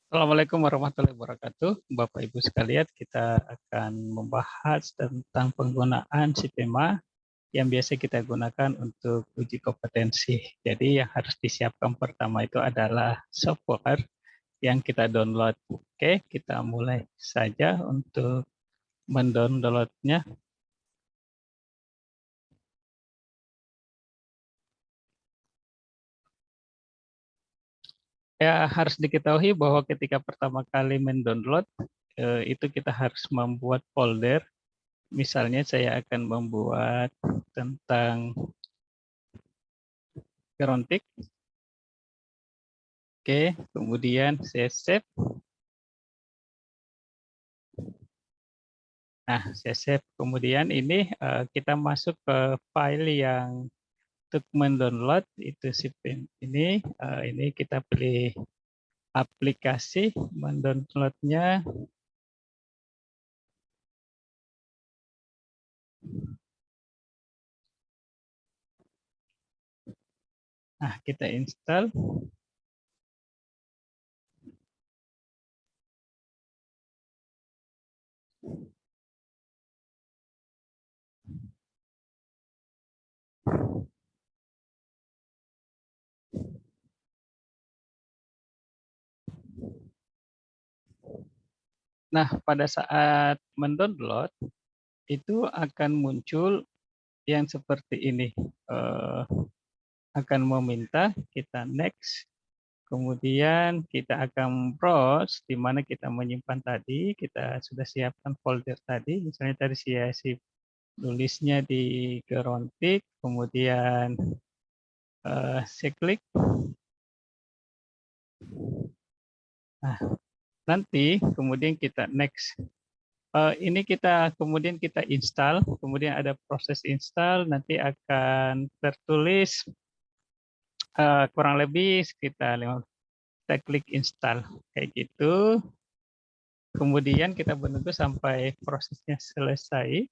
Assalamualaikum warahmatullahi wabarakatuh. Bapak Ibu sekalian, kita akan membahas tentang penggunaan sistema yang biasa kita gunakan untuk uji kompetensi. Jadi yang harus disiapkan pertama itu adalah software yang kita download. Oke, kita mulai saja untuk mendownloadnya. Ya, harus diketahui bahwa ketika pertama kali mendownload, itu kita harus membuat folder. Misalnya saya akan membuat tentang Gerontik. Oke, kemudian saya save. Nah, saya save. Kemudian ini kita masuk ke file yang untuk mendownload itu sistem ini. Ini kita pilih aplikasi mendownloadnya. Nah, kita install. Nah, pada saat mendownload itu akan muncul yang seperti ini. Akan meminta kita next. Kemudian kita akan browse di mana kita menyimpan tadi, kita sudah siapkan folder tadi, misalnya tadi saya tulisnya di Gerontik, kemudian saya klik. Nah, nanti kemudian kita next. Ini kita kemudian kita install, kemudian ada proses install, nanti akan tertulis kurang lebih sekitar 5. Kita klik install kayak gitu. Kemudian kita menunggu sampai prosesnya selesai.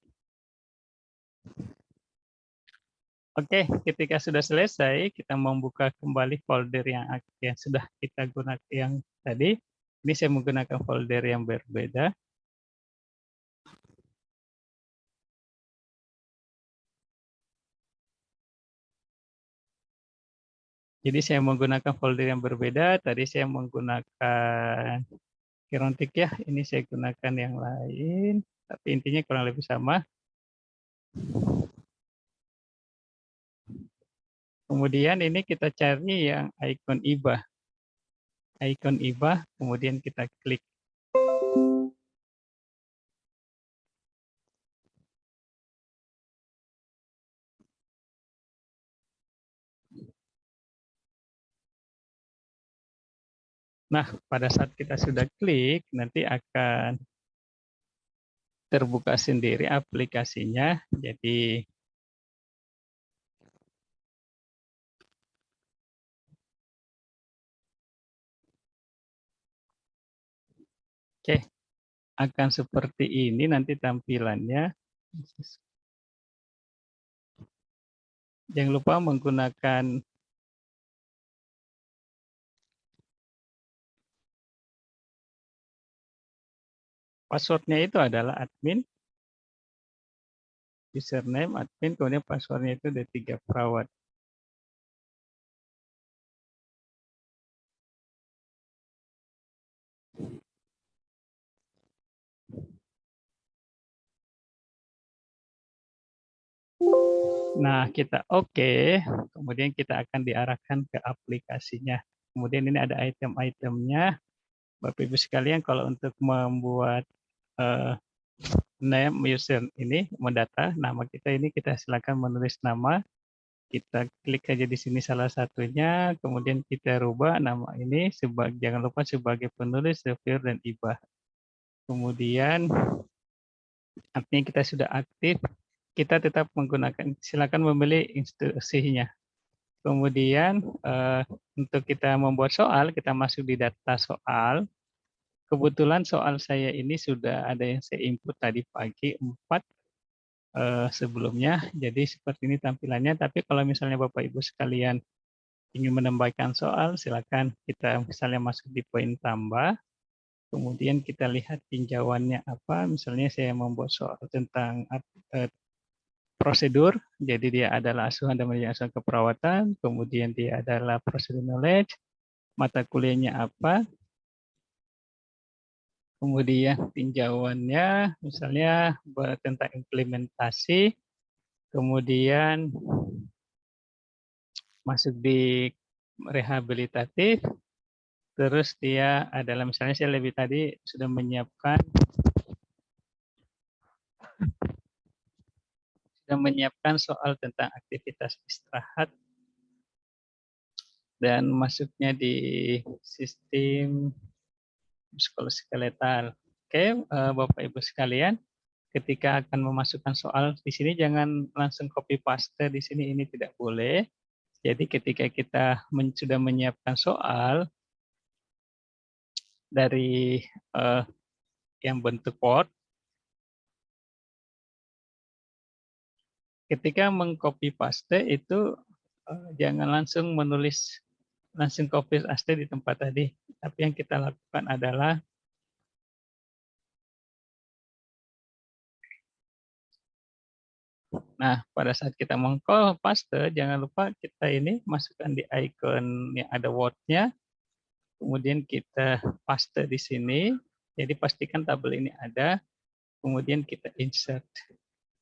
Oke, ketika sudah selesai, kita membuka kembali folder yang sudah kita gunakan yang tadi. Ini saya menggunakan folder yang berbeda. Jadi saya menggunakan folder yang berbeda. Tadi saya menggunakan Gerontik ya. Ini saya gunakan yang lain. Tapi intinya kurang lebih sama. Kemudian ini kita cari yang icon IBA. Icon IBA, kemudian kita klik. Nah, pada saat kita sudah klik, nanti akan terbuka sendiri aplikasinya. Jadi oke, akan seperti ini nanti tampilannya. Jangan lupa menggunakan passwordnya itu adalah admin, username admin, kemudian passwordnya itu D3 perawat. Nah, kita oke, kemudian kita akan diarahkan ke aplikasinya. Kemudian ini ada item-itemnya. Bapak Ibu sekalian, kalau untuk membuat name user ini, mendata nama kita ini, kita silakan menulis nama. Kita klik aja di sini salah satunya, kemudian kita rubah nama ini, jangan lupa sebagai penulis, reviewer, dan IBA. Kemudian artinya kita sudah aktif, kita tetap menggunakan, silakan memilih instruksinya. Kemudian untuk kita membuat soal, kita masuk di data soal. Kebetulan soal saya ini sudah ada yang saya input tadi pagi 4 sebelumnya. Jadi seperti ini tampilannya. Tapi kalau misalnya Bapak Ibu sekalian ingin menambahkan soal, silakan kita misalnya masuk di poin tambah, kemudian kita lihat tinjauannya apa. Misalnya saya membuat soal tentang prosedur, jadi dia adalah asuhan dan manajemen asuhan keperawatan, kemudian dia adalah prosedur knowledge, mata kuliahnya apa, kemudian tinjauannya misalnya tentang implementasi, kemudian masuk di rehabilitatif, terus dia adalah misalnya saya lebih tadi sudah menyiapkan soal tentang aktivitas istirahat dan masuknya di sistem muskuloskeletal. Oke, Bapak Ibu sekalian, ketika akan memasukkan soal di sini jangan langsung copy paste di sini, ini tidak boleh. Jadi ketika kita sudah menyiapkan soal dari yang bentuk Word, ketika mengcopy paste itu jangan langsung menulis langsung copy paste di tempat tadi. Tapi yang kita lakukan adalah pada saat kita meng-copy paste, jangan lupa kita ini masukkan di icon yang ada Word-nya, kemudian kita paste di sini. Jadi pastikan tabel ini ada, kemudian kita insert.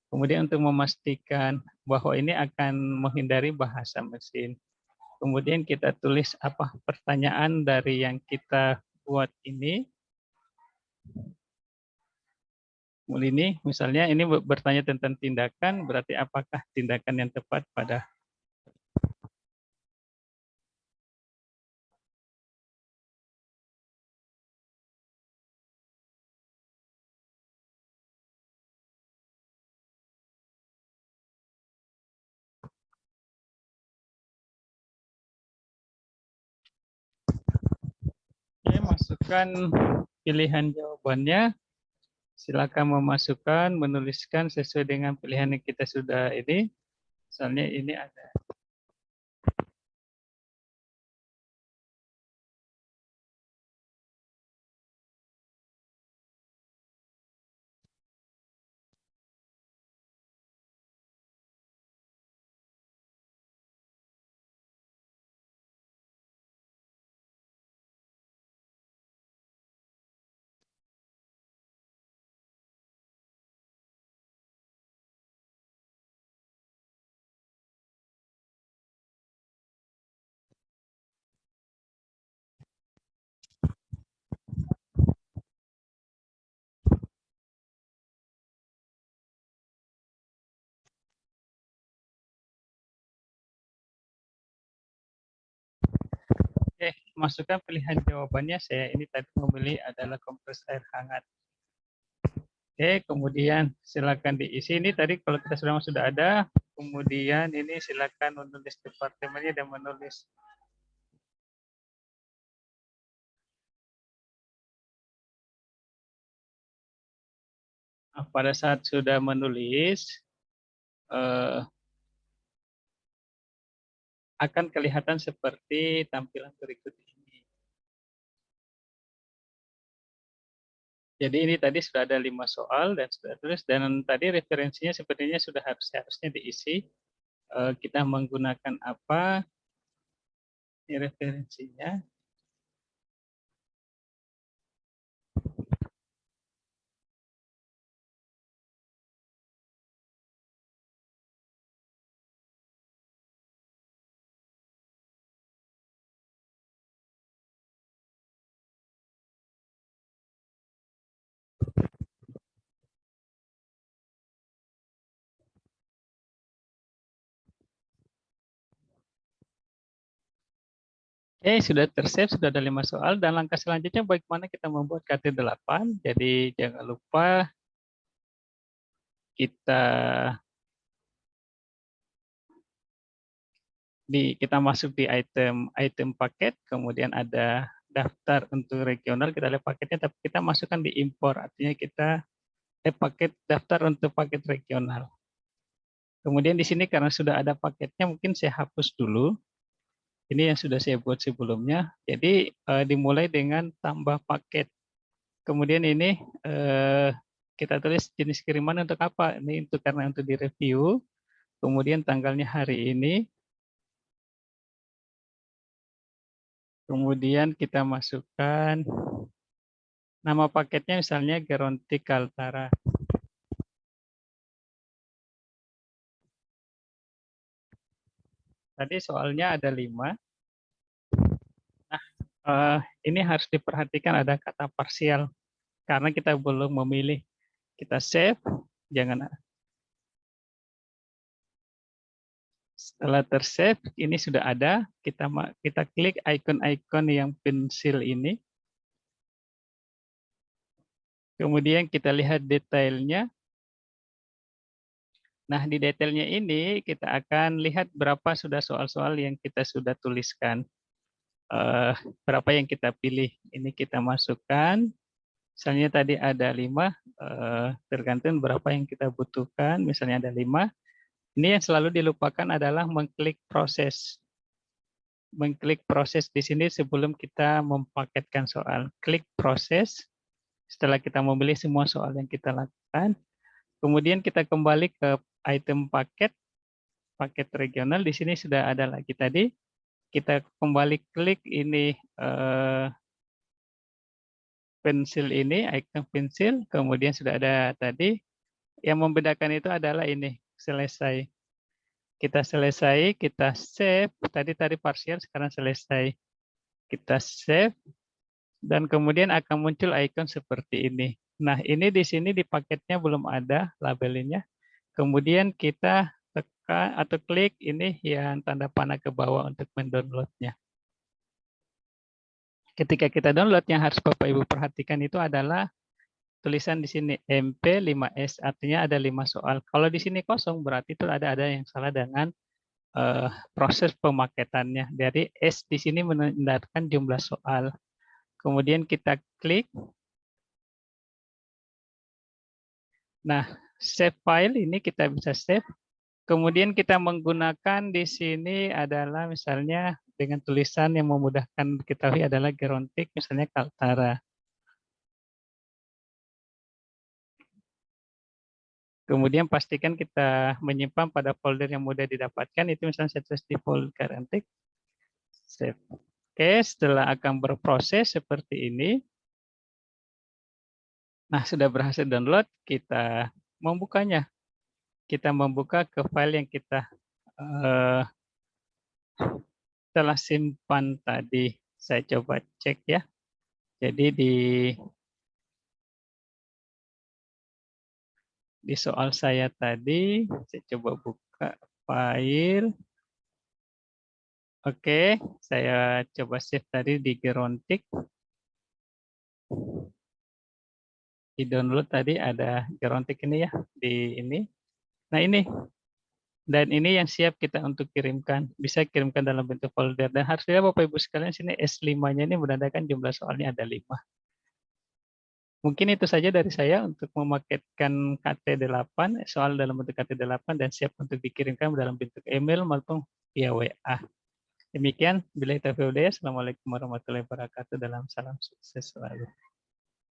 Kemudian untuk memastikan bahwa ini akan menghindari bahasa mesin. Kemudian kita tulis apa pertanyaan dari yang kita buat ini. Ini misalnya ini bertanya tentang tindakan, berarti apakah tindakan yang tepat pada masukkan pilihan jawabannya. Silakan memasukkan, menuliskan sesuai dengan pilihan yang kita sudah ini. Misalnya ini ada. Oke, masukkan pilihan jawabannya. Saya ini tadi memilih adalah kompres air hangat. Oke, kemudian silakan diisi. Ini tadi kalau kita sudah ada. Kemudian ini silakan menulis departemennya dan menulis. Pada saat sudah menulis, akan kelihatan seperti tampilan berikut ini. Jadi ini tadi sudah ada 5 soal dan sudah tulis, dan tadi referensinya sepertinya sudah harusnya diisi. Kita menggunakan apa? Ini referensinya. Oke, sudah tersave, sudah ada 5 soal, dan langkah selanjutnya bagaimana kita membuat KT8. Jadi jangan lupa kita masuk di item paket, kemudian ada daftar untuk regional, kita lihat paketnya, tapi kita masukkan di import, artinya kita paket daftar untuk paket regional. Kemudian di sini karena sudah ada paketnya, mungkin saya hapus dulu. Ini yang sudah saya buat sebelumnya. Jadi dimulai dengan tambah paket. Kemudian ini kita tulis jenis kiriman untuk apa? Ini karena untuk direview. Kemudian tanggalnya hari ini. Kemudian kita masukkan nama paketnya misalnya Gerontik Kaltara. Tadi soalnya ada 5. Ini harus diperhatikan ada kata parsial karena kita belum memilih. Kita save, jangan. Setelah tersave, ini sudah ada. Kita klik icon-icon yang pensil ini. Kemudian kita lihat detailnya. Nah, di detailnya ini kita akan lihat berapa sudah soal-soal yang kita sudah tuliskan. Berapa yang kita pilih. Ini kita masukkan. Misalnya tadi ada 5, tergantung berapa yang kita butuhkan. Misalnya ada 5. Ini yang selalu dilupakan adalah mengklik proses. Mengklik proses di sini sebelum kita mempaketkan soal. Klik proses. Setelah kita memilih semua soal yang kita lakukan, kemudian kita kembali ke item paket, paket regional. Di sini sudah ada lagi tadi. Kita kembali klik ini pensil ini, icon pensil. Kemudian sudah ada tadi. Yang membedakan itu adalah ini, selesai. Kita selesai, kita save. Tadi parsial, sekarang selesai. Kita save. Dan kemudian akan muncul icon seperti ini. Nah, ini di sini di paketnya belum ada labelnya. Kemudian kita tekan atau klik ini yang tanda panah ke bawah untuk mendownloadnya. Ketika kita download, yang harus Bapak Ibu perhatikan itu adalah tulisan di sini MP5S, artinya ada 5 soal. Kalau di sini kosong, berarti itu ada yang salah dengan proses pemaketannya. Dari S di sini menandakan jumlah soal. Kemudian kita klik. Nah, save file ini kita bisa save. Kemudian kita menggunakan di sini adalah misalnya dengan tulisan yang memudahkan diketahui adalah Gerontik, misalnya Kaltara. Kemudian pastikan kita menyimpan pada folder yang mudah didapatkan. Itu misalnya saya tulis di folder Gerontik. Save. Oke, setelah akan berproses seperti ini. Nah, sudah berhasil download, kita membukanya. Kita membuka ke file yang kita telah simpan tadi. Saya coba cek ya. Jadi di soal saya tadi, saya coba buka file. Oke, saya coba save tadi di Gerontik. Di download tadi ada Gerontik ini ya, di ini. Nah ini, dan ini yang siap kita untuk kirimkan. Bisa kirimkan dalam bentuk folder. Dan harusnya Bapak Ibu sekalian sini S5-nya ini menandakan jumlah soalnya ada 5. Mungkin itu saja dari saya untuk memaketkan KT8, soal dalam bentuk KT8 dan siap untuk dikirimkan dalam bentuk email maupun via WA. Demikian, billahi taufiq wal hidayah. Assalamualaikum warahmatullahi wabarakatuh. Dalam salam sukses selalu.